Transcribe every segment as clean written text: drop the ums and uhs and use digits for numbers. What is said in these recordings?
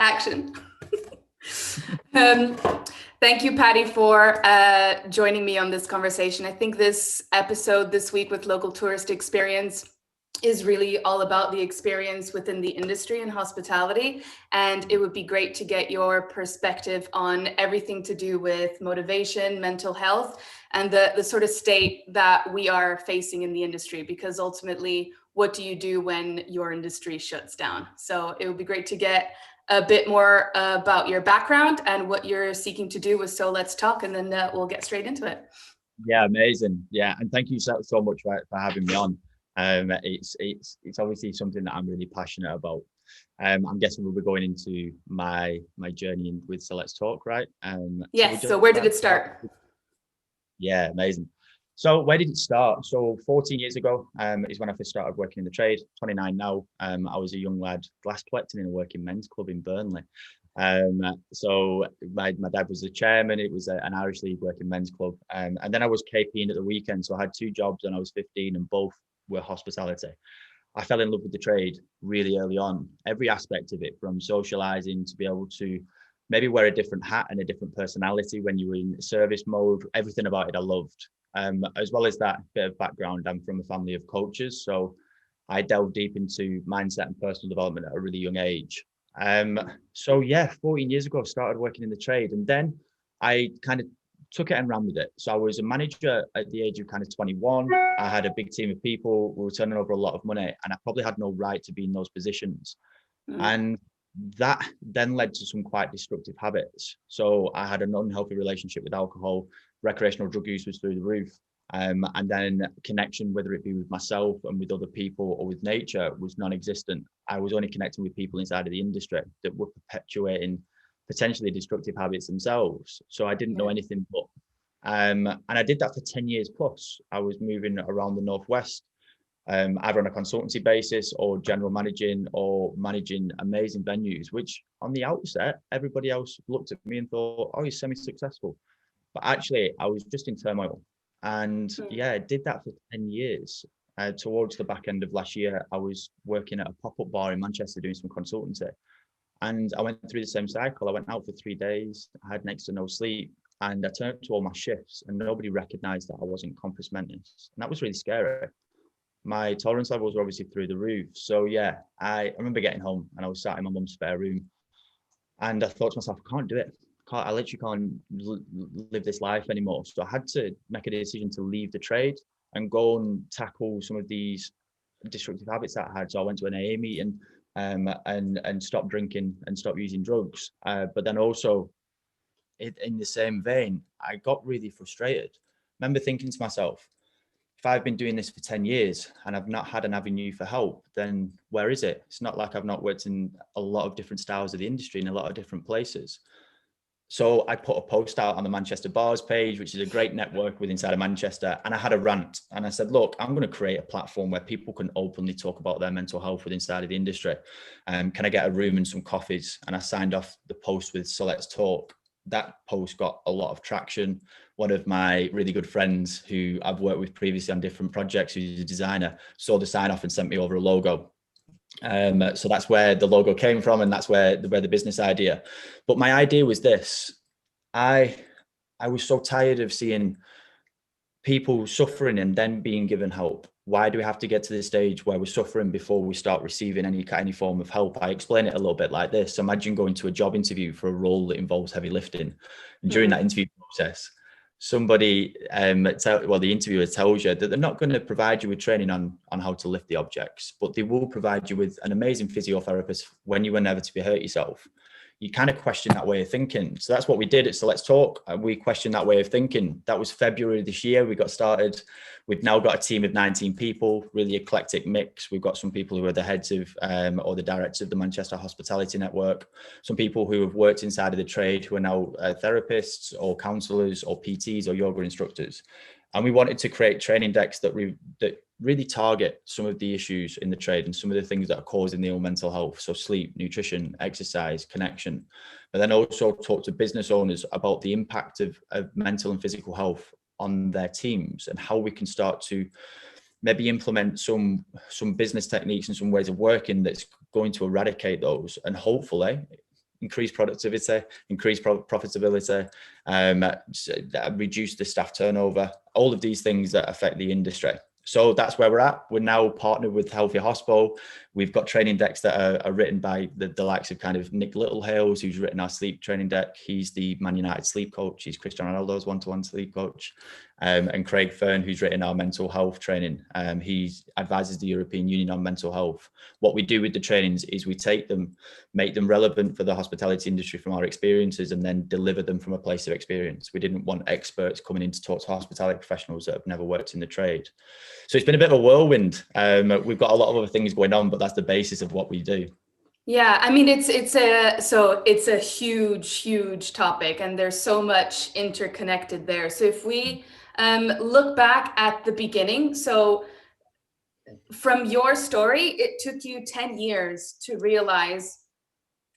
Action. um, Thank you, Patty, for joining me on this conversation. I think this episode this week with Local Tourist Experience is really all about the experience within the industry and hospitality. And it would be great to get your perspective on everything to do with motivation, mental health, and the sort of state that we are facing in the industry, because ultimately, what do you do when your industry shuts down? So it would be great to get a bit more about your background and what you're seeking to do with So Let's Talk, and then we'll get straight into it. Yeah, amazing. Yeah, and thank you so much for having me on. It's obviously something that I'm really passionate about. I'm guessing we'll be going into my journey with So Let's Talk, right? Yes. So where did it start? Yeah, amazing. So where did it start? So 14 years ago is when I first started working in the trade. 29 now. I was a young lad glass collecting in a working men's club in Burnley. So my dad was the chairman. It was an Irish League working men's club. And then I was KPing at the weekend. So I had 2 jobs when I was 15 and both were hospitality. I fell in love with the trade really early on. Every aspect of it, from socializing to be able to maybe wear a different hat and a different personality when you were in service mode. Everything about it I loved. As well as that bit of background, I'm from a family of coaches. So I delved deep into mindset and personal development at a really young age. So yeah, 14 years ago, I started working in the trade, and then I kind of took it and ran with it. So I was a manager at the age of kind of 21. I had a big team of people. We were turning over a lot of money, and I probably had no right to be in those positions. And that then led to some quite destructive habits. So I had an unhealthy relationship with alcohol. Recreational drug use was through the roof. And then connection, whether it be with myself and with other people or with nature, was non-existent. I was only connecting with people inside of the industry that were perpetuating potentially destructive habits themselves. So I didn't know anything but. And I did that for 10 years plus. I was moving around the Northwest, either on a consultancy basis or general managing or managing amazing venues, which on the outset, everybody else looked at me and thought, oh, he's semi-successful. But actually, I was just in turmoil. And yeah, I did that for 10 years. Towards the back end of last year, I was working at a pop-up bar in Manchester doing some consultancy. And I went through the same cycle. I went out for 3 days, I had next to no sleep, and I turned up to all my shifts and nobody recognized that I wasn't compos mentis. And that was really scary. My tolerance levels were obviously through the roof. So yeah, I remember getting home and I was sat in my mum's spare room. And I thought to myself, I can't do it. I literally can't live this life anymore. So I had to make a decision to leave the trade and go and tackle some of these destructive habits that I had. So I went to an AA meeting and stopped drinking and stopped using drugs. But then also in the same vein, I got really frustrated. I remember thinking to myself, if I've been doing this for 10 years and I've not had an avenue for help, then where is it? It's not like I've not worked in a lot of different styles of the industry in a lot of different places. So I put a post out on the Manchester Bars page, which is a great network with inside of Manchester. And I had a rant and I said, look, I'm going to create a platform where people can openly talk about their mental health with inside of the industry. Can I get a room and some coffees? And I signed off the post with So Let's Talk. That post got a lot of traction. One of my really good friends who I've worked with previously on different projects, who's a designer, saw the sign off and sent me over a logo. So that's where the logo came from, and that's where the business idea. But my idea was this: I was so tired of seeing people suffering and then being given help. Why do we have to get to this stage where we're suffering before we start receiving any form of help? I explain it a little bit like this. Imagine going to a job interview for a role that involves heavy lifting. And during that interview process, somebody, the interviewer tells you that they're not going to provide you with training on how to lift the objects, but they will provide you with an amazing physiotherapist when you inevitably hurt yourself. You kind of question that way of thinking. So that's what we did at So Let's Talk. We questioned that way of thinking. That was February this year. We got started. We've now got a team of 19 people, really eclectic mix. We've got some people who are the heads of or the directors of the Manchester Hospitality Network, some people who have worked inside of the trade who are now therapists or counselors or PTs or yoga instructors. And we wanted to create training decks that really target some of the issues in the trade and some of the things that are causing the ill mental health. So sleep, nutrition, exercise, connection. But then also talk to business owners about the impact of mental and physical health on their teams and how we can start to maybe implement some business techniques and some ways of working that's going to eradicate those and hopefully increase productivity, increase profitability, reduce the staff turnover, all of these things that affect the industry. So that's where we're at. We're now partnered with Healthy Hospo. We've got training decks that are written by the likes of kind of Nick Littlehales, who's written our sleep training deck. He's the Man United sleep coach. He's Cristiano Ronaldo's one-to-one sleep coach. And Craig Fern, who's written our mental health training. He advises the European Union on mental health. What we do with the trainings is we take them, make them relevant for the hospitality industry from our experiences, and then deliver them from a place of experience. We didn't want experts coming in to talk to hospitality professionals that have never worked in the trade. So it's been a bit of a whirlwind. We've got a lot of other things going on, but that's the basis of what we do. Yeah, I mean, it's a huge topic, and there's so much interconnected there. So if we look back at the beginning, so from your story, it took you 10 years to realize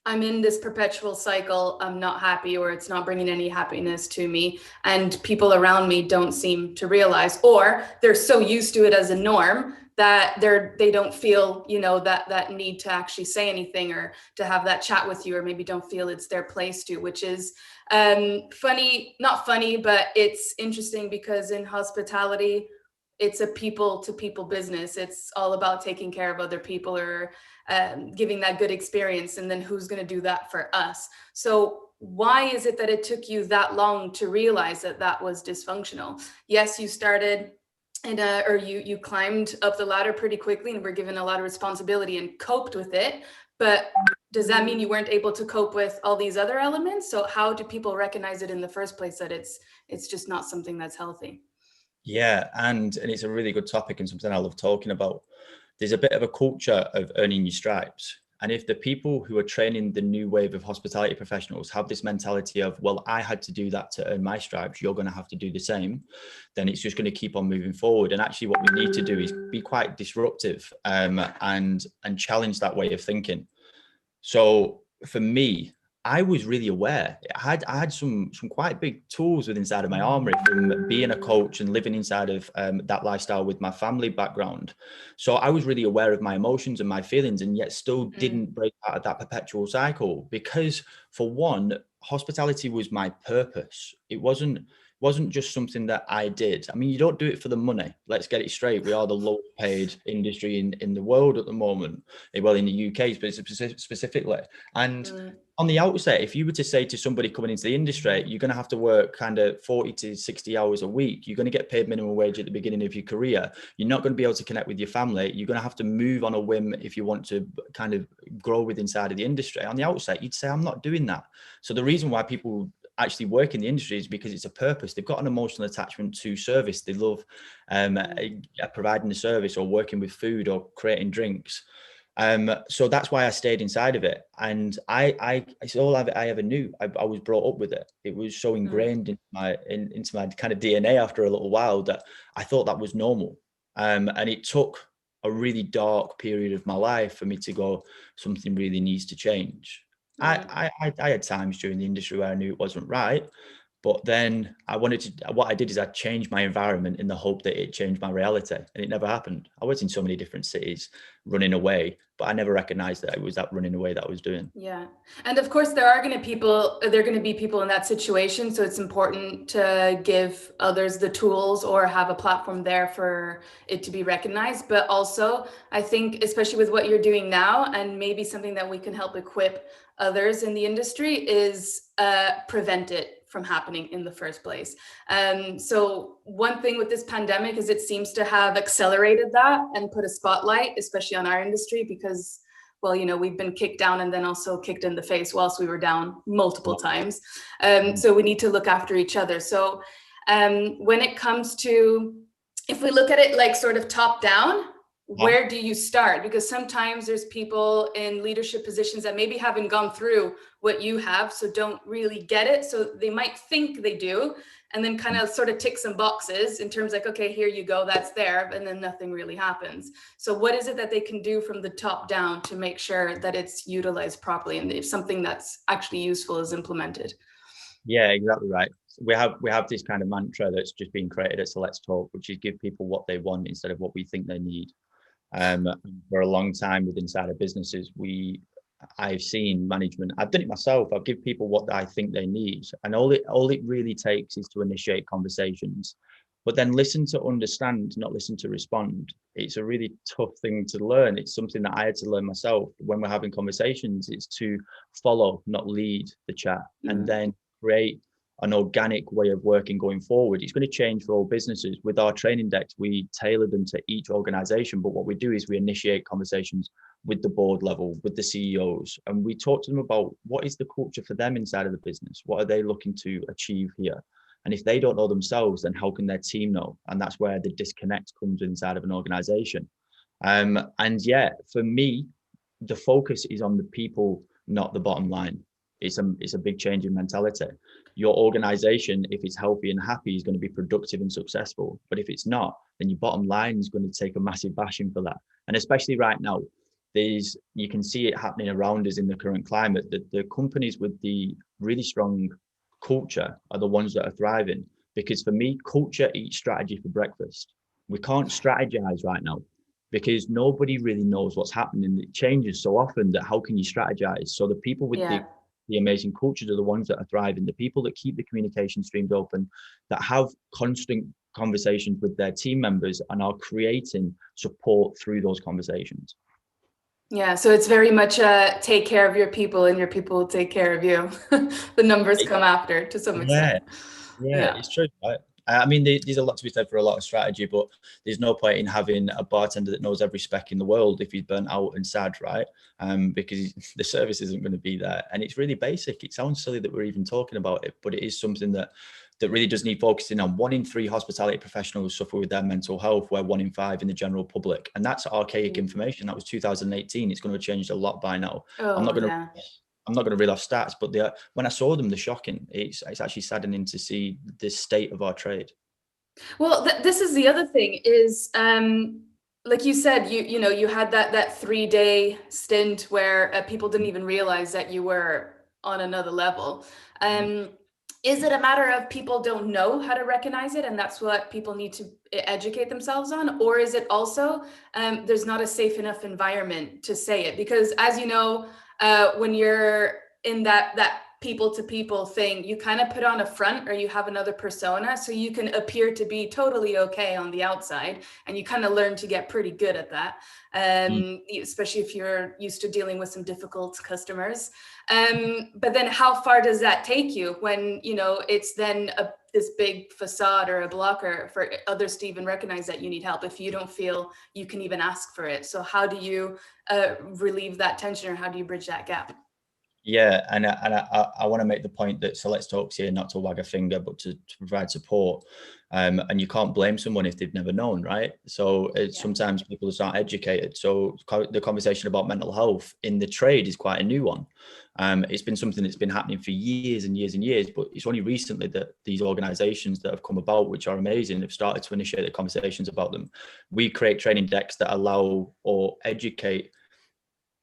I'm in this perpetual cycle. I'm not happy, or it's not bringing any happiness to me. And people around me don't seem to realize, or they're so used to it as a norm that they don't feel, that need to actually say anything or to have that chat with you, or maybe don't feel it's their place to, which is not funny, but it's interesting because in hospitality, it's a people to people business. It's all about taking care of other people, or giving that good experience, and then who's going to do that for us? So why is it that it took you that long to realize that that was dysfunctional? Yes, you started or you climbed up the ladder pretty quickly and were given a lot of responsibility and coped with it, but does that mean you weren't able to cope with all these other elements? So how do people recognize it in the first place, that it's just not something that's healthy? Yeah, and it's a really good topic and something I love talking about. There's a bit of a culture of earning your stripes. And if the people who are training the new wave of hospitality professionals have this mentality of, well, I had to do that to earn my stripes, you're going to have to do the same, then it's just going to keep on moving forward. And actually what we need to do is be quite disruptive and challenge that way of thinking. So for me, I was really aware. I had some quite big tools within inside of my armory from being a coach and living inside of that lifestyle with my family background. So I was really aware of my emotions and my feelings, and yet still didn't break out of that perpetual cycle, because for one, hospitality was my purpose. It wasn't just something that I did. I mean, you don't do it for the money. Let's get it straight. We are the lowest paid industry in the world at the moment. Well, in the UK specifically. And on the outset, if you were to say to somebody coming into the industry, you're going to have to work kind of 40 to 60 hours a week. You're going to get paid minimum wage at the beginning of your career. You're not going to be able to connect with your family. You're going to have to move on a whim if you want to kind of grow with inside of the industry. On the outset, you'd say, I'm not doing that. So the reason why people actually work in the industry is because it's a purpose. They've got an emotional attachment to service. They love providing the service, or working with food, or creating drinks. So that's why I stayed inside of it. And it's all I ever knew. I was brought up with it. It was so ingrained into my kind of DNA after a little while that I thought that was normal. And it took a really dark period of my life for me to go, something really needs to change. I had times during the industry where I knew it wasn't right, but then what I did is I changed my environment in the hope that it changed my reality, and it never happened. I was in so many different cities running away, but I never recognized that it was that running away that I was doing. Yeah. And of course, there are going to be people in that situation. So it's important to give others the tools, or have a platform there for it to be recognized. But also, I think, especially with what you're doing now, and maybe something that we can help equip others in the industry, is prevent it from happening in the first place. So one thing with this pandemic is it seems to have accelerated that and put a spotlight, especially on our industry, because, well, we've been kicked down and then also kicked in the face whilst we were down multiple times. So we need to look after each other. So when it comes to, if we look at it like sort of top down, where do you start? Because sometimes there's people in leadership positions that maybe haven't gone through what you have, so don't really get it. So they might think they do, and then kind of sort of tick some boxes in terms like, okay, here you go, that's there, and then nothing really happens. So what is it that they can do from the top down to make sure that it's utilized properly, and if something that's actually useful is implemented? Yeah, exactly right. We have this kind of mantra that's just been created at Let's Talk, which is give people what they want instead of what we think they need. For a long time with inside of businesses, we I've seen management. I've done it myself. I'll give people what I think they need, and all it really takes is to initiate conversations, but then listen to understand, not listen to respond. It's a really tough thing to learn. It's something that I had to learn myself when we're having conversations. It's to follow, not lead the chat, and then create an organic way of working going forward. It's going to change for all businesses. With our training decks, we tailor them to each organization, but what we do is we initiate conversations with the board level, with the CEOs, and we talk to them about what is the culture for them inside of the business. What are they looking to achieve here? And if they don't know themselves, then how can their team know? And that's where the disconnect comes inside of an organization. And yeah, for me, the focus is on the people, not the bottom line. It's a big change in mentality. Your organization, if it's healthy and happy, is going to be productive and successful. But if it's not, then your bottom line is going to take a massive bashing for that. And especially right now, you can see it happening around us in the current climate, that the companies with the really strong culture are the ones that are thriving. Because for me, culture eats strategy for breakfast. We can't strategize right now because nobody really knows what's happening. It changes so often that how can you strategize? So the people with the amazing cultures are the ones that are thriving, the people that keep the communication streams open, that have constant conversations with their team members and are creating support through those conversations. Yeah, so it's very much take care of your people and your people will take care of you. The numbers come after to some Yeah, extent. yeah, it's true, right? I mean, there's a lot to be said for a lot of strategy, but there's no point in having a bartender that knows every spec in the world if he's burnt out and sad, right? Because the service isn't going to be there. And it's really basic. It sounds silly that we're even talking about it, but it is something that really does need focusing on. 1 in 3 hospitality professionals suffer with their mental health, where 1 in 5 in the general public. And that's archaic information. That was 2018. It's going to have changed a lot by now. I'm not going to reel off stats, but when I saw them, they're shocking. It's actually saddening to see the state of our trade. Well, this is the other thing is, like you said, you had that 3-day stint where people didn't even realize that you were on another level. Is it a matter of people don't know how to recognize it, and that's what people need to educate themselves on? Or is it also there's not a safe enough environment to say it? Because as you know, when you're in that people to people thing, you kind of put on a front or you have another persona so you can appear to be totally okay on the outside, and you kind of learn to get pretty good at that, especially if you're used to dealing with some difficult customers. But then how far does that take you when it's then this big facade or a blocker for others to even recognize that you need help if you don't feel you can even ask for it? So how do you relieve that tension, or how do you bridge that gap? Yeah, and I want to make the point that So Let's Talk's here not to wag a finger, but to provide support. And you can't blame someone if they've never known, right? So sometimes people just aren't educated. So the conversation about mental health in the trade is quite a new one. It's been something that's been happening for years and years and years, but it's only recently that these organizations that have come about, which are amazing, have started to initiate the conversations about them. We create training decks that allow or educate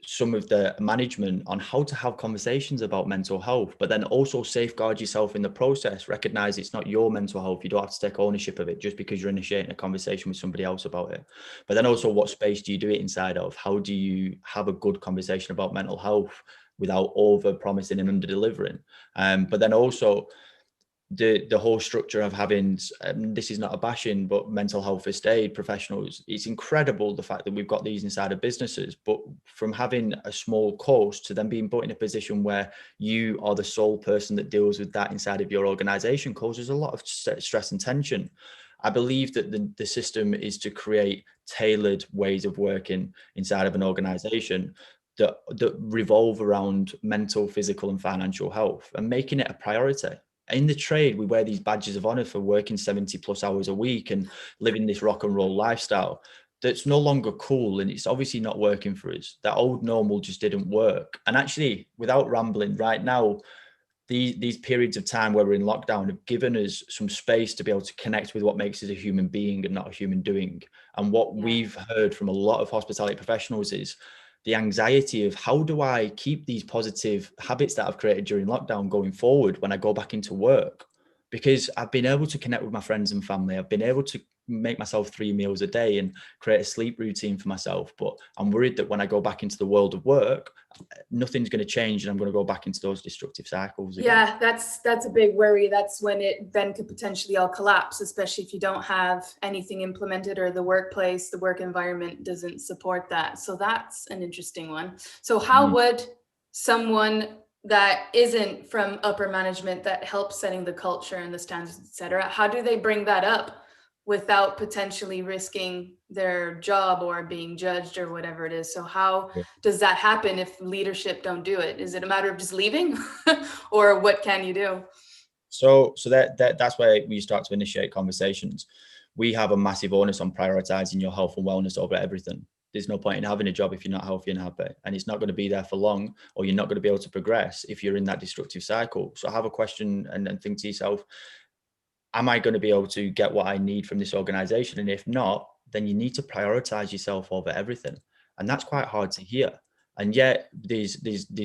some of the management on how to have conversations about mental health, but then also safeguard yourself in the process. Recognize it's not your mental health. You don't have to take ownership of it just because you're initiating a conversation with somebody else about it. But then also, what space do you do it inside of? How do you have a good conversation about mental health without over promising and under delivering? But then also, the whole structure of having, this is not a bashing, but mental health first aid professionals, it's incredible the fact that we've got these inside of businesses. But from having a small course to then being put in a position where you are the sole person that deals with that inside of your organization causes a lot of stress and tension. I believe that the system is to create tailored ways of working inside of an organization that revolve around mental, physical, and financial health, and making it a priority. In the trade, we wear these badges of honor for working 70 plus hours a week and living this rock and roll lifestyle that's no longer cool, and it's obviously not working for us. That old normal just didn't work. And actually, without rambling, right now, these periods of time where we're in lockdown have given us some space to be able to connect with what makes us a human being and not a human doing. And what we've heard from a lot of hospitality professionals is the anxiety of, how do I keep these positive habits that I've created during lockdown going forward when I go back into work? Because I've been able to connect with my friends and family. I've been able to make myself 3 meals a day and create a sleep routine for myself. But I'm worried that when I go back into the world of work, nothing's going to change and I'm going to go back into those destructive cycles again. Yeah, that's a big worry. That's when it then could potentially all collapse, especially if you don't have anything implemented or the workplace, the work environment doesn't support that. So that's an interesting one. So how would someone that isn't from upper management that helps setting the culture and the standards, et cetera, how do they bring that up without potentially risking their job or being judged or whatever it is? So how does that happen if leadership don't do it? Is it a matter of just leaving or what can you do? So that's where we start to initiate conversations. We have a massive onus on prioritizing your health and wellness over everything. There's no point in having a job if you're not healthy and happy, and it's not going to be there for long, or you're not going to be able to progress if you're in that destructive cycle. So have a question and think to yourself, am I going to be able to get what I need from this organization? And if not, then you need to prioritize yourself over everything. And that's quite hard to hear. And yet these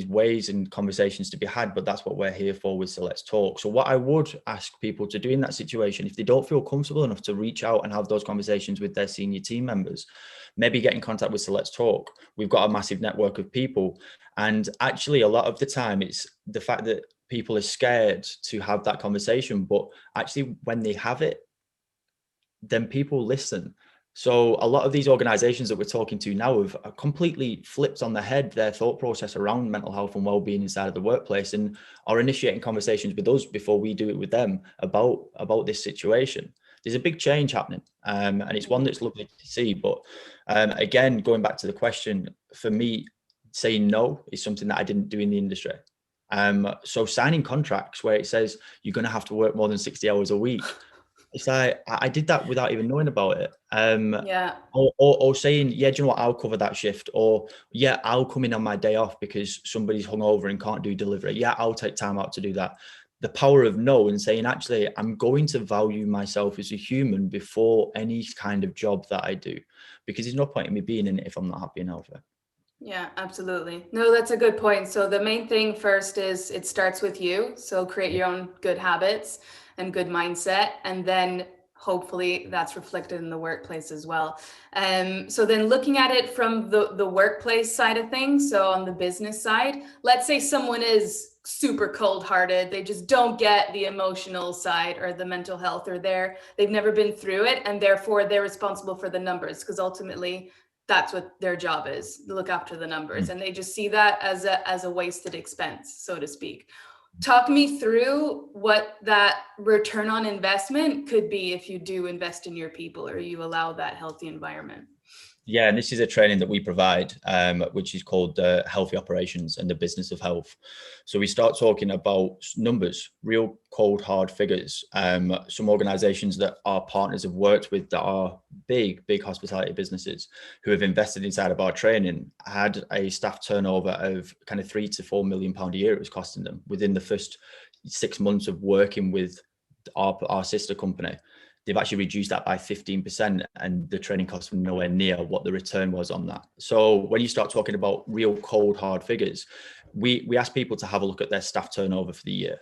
ways and conversations to be had, but that's what we're here for with So Let's Talk. So what I would ask people to do in that situation, if they don't feel comfortable enough to reach out and have those conversations with their senior team members, maybe get in contact with So Let's Talk. We've got a massive network of people. And actually a lot of the time it's the fact that people are scared to have that conversation, but actually when they have it, then people listen. So a lot of these organizations that we're talking to now have completely flipped on the head their thought process around mental health and well-being inside of the workplace and are initiating conversations with us before we do it with them about this situation. There's a big change happening, and it's one that's lovely to see. But again, going back to the question, for me, saying no is something that I didn't do in the industry. So signing contracts where it says you're going to have to work more than 60 hours a week, it's like I did that without even knowing about it. Or saying, yeah, do you know what, I'll cover that shift, or yeah, I'll come in on my day off because somebody's hungover and can't do delivery. Yeah, I'll take time out to do that. The power of no, and saying, actually, I'm going to value myself as a human before any kind of job that I do, because there's no point in me being in it if I'm not happy and healthy. Yeah, absolutely. No, that's a good point. So the main thing first is it starts with you. So create your own good habits and good mindset, and then hopefully that's reflected in the workplace as well. So then looking at it from the workplace side of things, so on the business side, let's say someone is super cold-hearted, they just don't get the emotional side or the mental health, or they've never been through it, and therefore they're responsible for the numbers, because ultimately that's what their job is, look after the numbers, and they just see that as a wasted expense, so to speak. Talk me through what that return on investment could be if you do invest in your people or you allow that healthy environment. Yeah, and this is a training that we provide, which is called Healthy Operations and the Business of Health. So we start talking about numbers, real cold, hard figures. Some organizations that our partners have worked with that are big hospitality businesses who have invested inside of our training had a staff turnover of kind of £3 to £4 million a year it was costing them within the first 6 months of working with our sister company. They've actually reduced that by 15%, and the training costs were nowhere near what the return was on that. So when you start talking about real cold, hard figures, we ask people to have a look at their staff turnover for the year.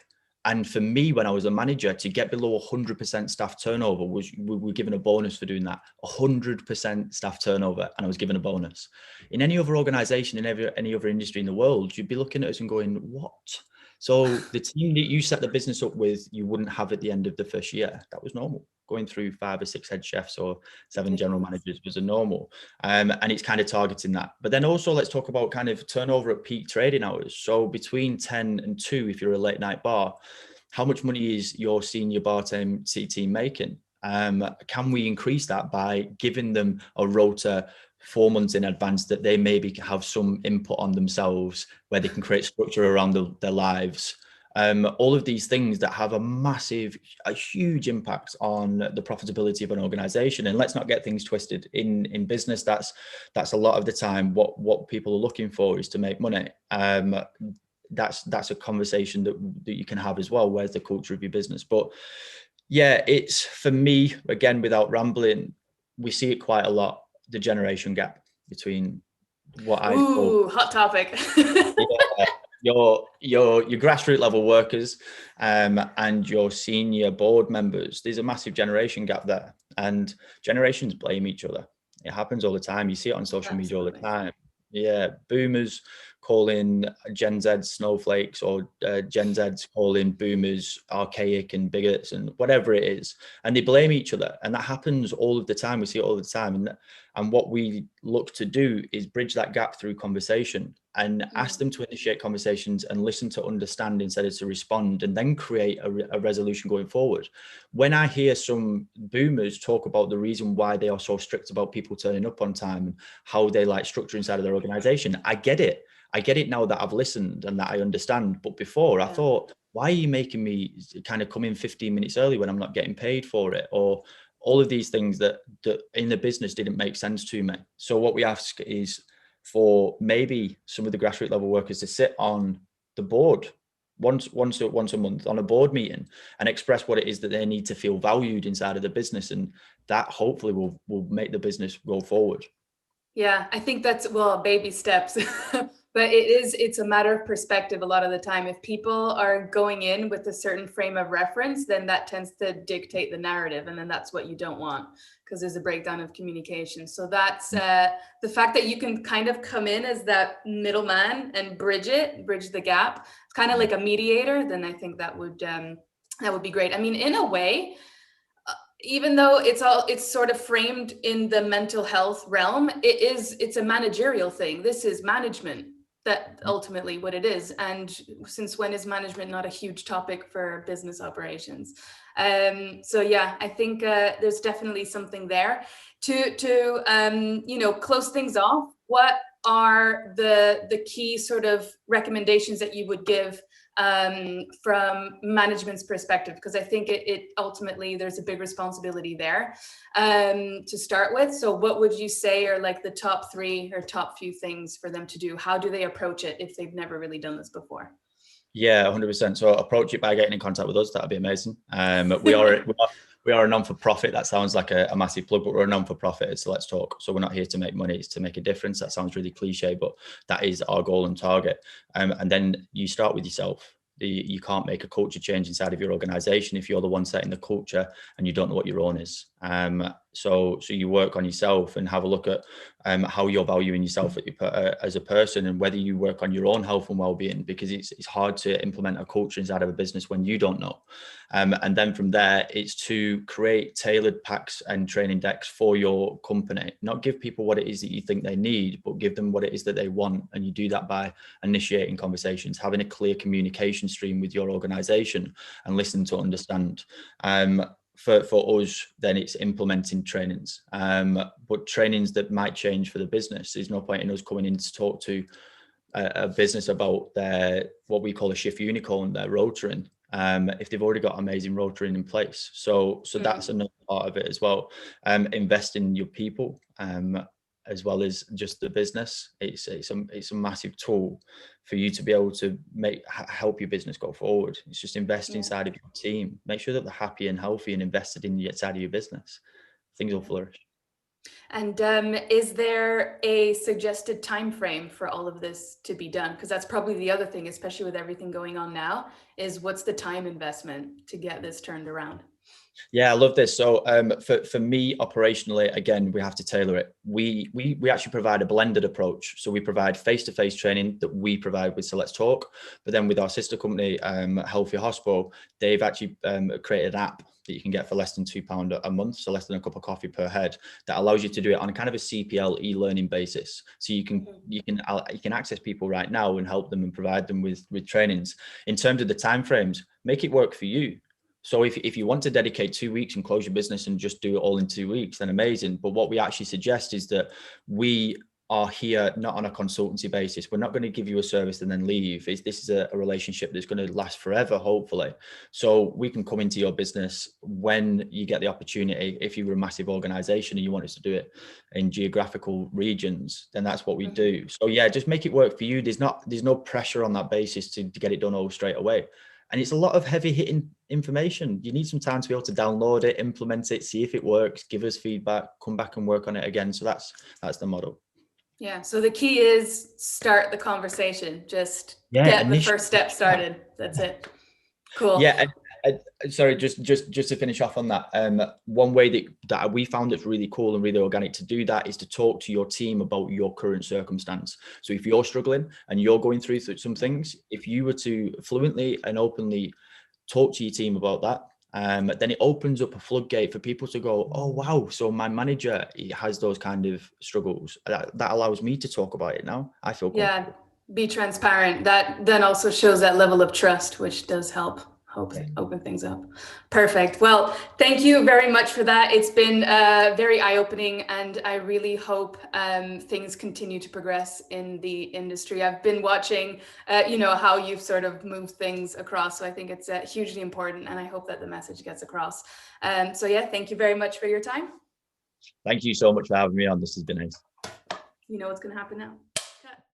And for me, when I was a manager, to get below 100% staff turnover, we were given a bonus for doing that. 100% staff turnover, and I was given a bonus. In any other organization, in any other industry in the world, you'd be looking at us and going, what? So the team that you set the business up with, you wouldn't have at the end of the first year. That was normal. Going through 5 or 6 head chefs or 7 general managers was a normal. And it's kind of targeting that. But then also let's talk about kind of turnover at peak trading hours. So between 10 and 2, if you're a late night bar, how much money is your senior bar team making? Can we increase that by giving them a rota 4 months in advance that they maybe have some input on themselves, where they can create structure around their lives? All of these things that have a huge impact on the profitability of an organization. And let's not get things twisted. In business, that's a lot of the time what people are looking for is to make money. That's a conversation that you can have as well. Where's the culture of your business? But yeah, it's, for me, again, without rambling, we see it quite a lot, the generation gap between what I call... hot topic. your grassroots level workers and your senior board members. There's a massive generation gap there, and generations blame each other. It happens all the time. You see it on social media all the Absolutely. time. Yeah, boomers calling Gen Z snowflakes, or Gen Z's calling boomers archaic and bigots and whatever it is, and they blame each other, and that happens all of the time. We see it all the time, and what we look to do is bridge that gap through conversation and ask them to initiate conversations and listen to understand instead of to respond, and then create a resolution going forward. When I hear some boomers talk about the reason why they are so strict about people turning up on time and how they like structure inside of their organization, I get it. I get it now that I've listened and that I understand. But before I thought, why are you making me kind of come in 15 minutes early when I'm not getting paid for it? Or all of these things that in the business didn't make sense to me. So what we ask is for maybe some of the grassroots level workers to sit on the board once a month on a board meeting and express what it is that they need to feel valued inside of the business, and that hopefully will make the business go forward. Yeah, I think that's, well, baby steps. But it's a matter of perspective a lot of the time. If people are going in with a certain frame of reference, then that tends to dictate the narrative. And then that's what you don't want, because there's a breakdown of communication. So that's the fact that you can kind of come in as that middleman and bridge the gap, kind of like a mediator, then I think that would be great. I mean, in a way, even though it's sort of framed in the mental health realm, it's a managerial thing. This is management, that ultimately what it is. And since when is management not a huge topic for business operations? So yeah, I think there's definitely something there to close things off. What are the key sort of recommendations that you would give from management's perspective? Because I think it ultimately there's a big responsibility there to start with. So what would you say are like the top 3 or top few things for them to do? How do they approach it if they've never really done this before? Yeah, 100%. So approach it by getting in contact with us. That'd be amazing. We are a non-for-profit. That sounds like a massive plug, but we're a non-for-profit. So let's talk. So we're not here to make money. It's to make a difference. That sounds really cliche, but that is our goal and target. And then you start with yourself. You can't make a culture change inside of your organization if you're the one setting the culture and you don't know what your own is. So you work on yourself and have a look at how you're valuing yourself as a person, and whether you work on your own health and well-being, because it's hard to implement a culture inside of a business when you don't know. And then from there, it's to create tailored packs and training decks for your company. Not give people what it is that you think they need, but give them what it is that they want. And you do that by initiating conversations, having a clear communication stream with your organization, and listen to understand. For us, then it's implementing trainings, but trainings that might change for the business. There's no point in us coming in to talk to a business about their, what we call a shift unicorn, their rotoring, if they've already got amazing rotoring in place. So that's another part of it as well. Invest in your people, as well as just the business. It's a massive tool for you to be able to help your business go forward. It's just invest inside of your team. Make sure that they're happy and healthy and invested in the side of your business. Things will flourish. And is there a suggested time frame for all of this to be done? Because that's probably the other thing, especially with everything going on now, is what's the time investment to get this turned around? Yeah, I love this. So for me, operationally, again, we have to tailor it. We actually provide a blended approach. So we provide face-to-face training that we provide with So Let's Talk. But then with our sister company, Healthy Hospital, they've actually created an app that you can get for less than £2 a month, so less than a cup of coffee per head, that allows you to do it on kind of a CPL e-learning basis. So you can access people right now and help them and provide them with trainings. In terms of the timeframes, make it work for you. So if you want to dedicate 2 weeks and close your business and just do it all in 2 weeks, then amazing. But what we actually suggest is that we are here not on a consultancy basis. We're not going to give you a service and then leave. This is a relationship that's going to last forever, hopefully. So we can come into your business when you get the opportunity. If you're a massive organization and you want us to do it in geographical regions, then that's what we do. So yeah, just make it work for you. There's no pressure on that basis to get it done all straight away. And it's a lot of heavy hitting information. You need some time to be able to download it, implement it, see if it works, give us feedback, come back and work on it again. So that's the model. Yeah. So the key is start the conversation. Just Yeah, get the first step started. That's it. Cool. Yeah, sorry, just to finish off on that. One way that we found it's really cool and really organic to do that is to talk to your team about your current circumstance. So if you're struggling and you're going through some things, if you were to fluently and openly talk to your team about that, then it opens up a floodgate for people to go, oh wow, so my manager has those kind of struggles. That allows me to talk about it now. I feel comfortable. Yeah, be transparent. That then also shows that level of trust, which does help Yeah. open things up. Perfect. Well, thank you very much for that. It's been very eye-opening, and I really hope things continue to progress in the industry. I've been watching, how you've sort of moved things across. So I think it's hugely important, and I hope that the message gets across. So yeah, thank you very much for your time. Thank you so much for having me on. This has been nice. You know what's going to happen now.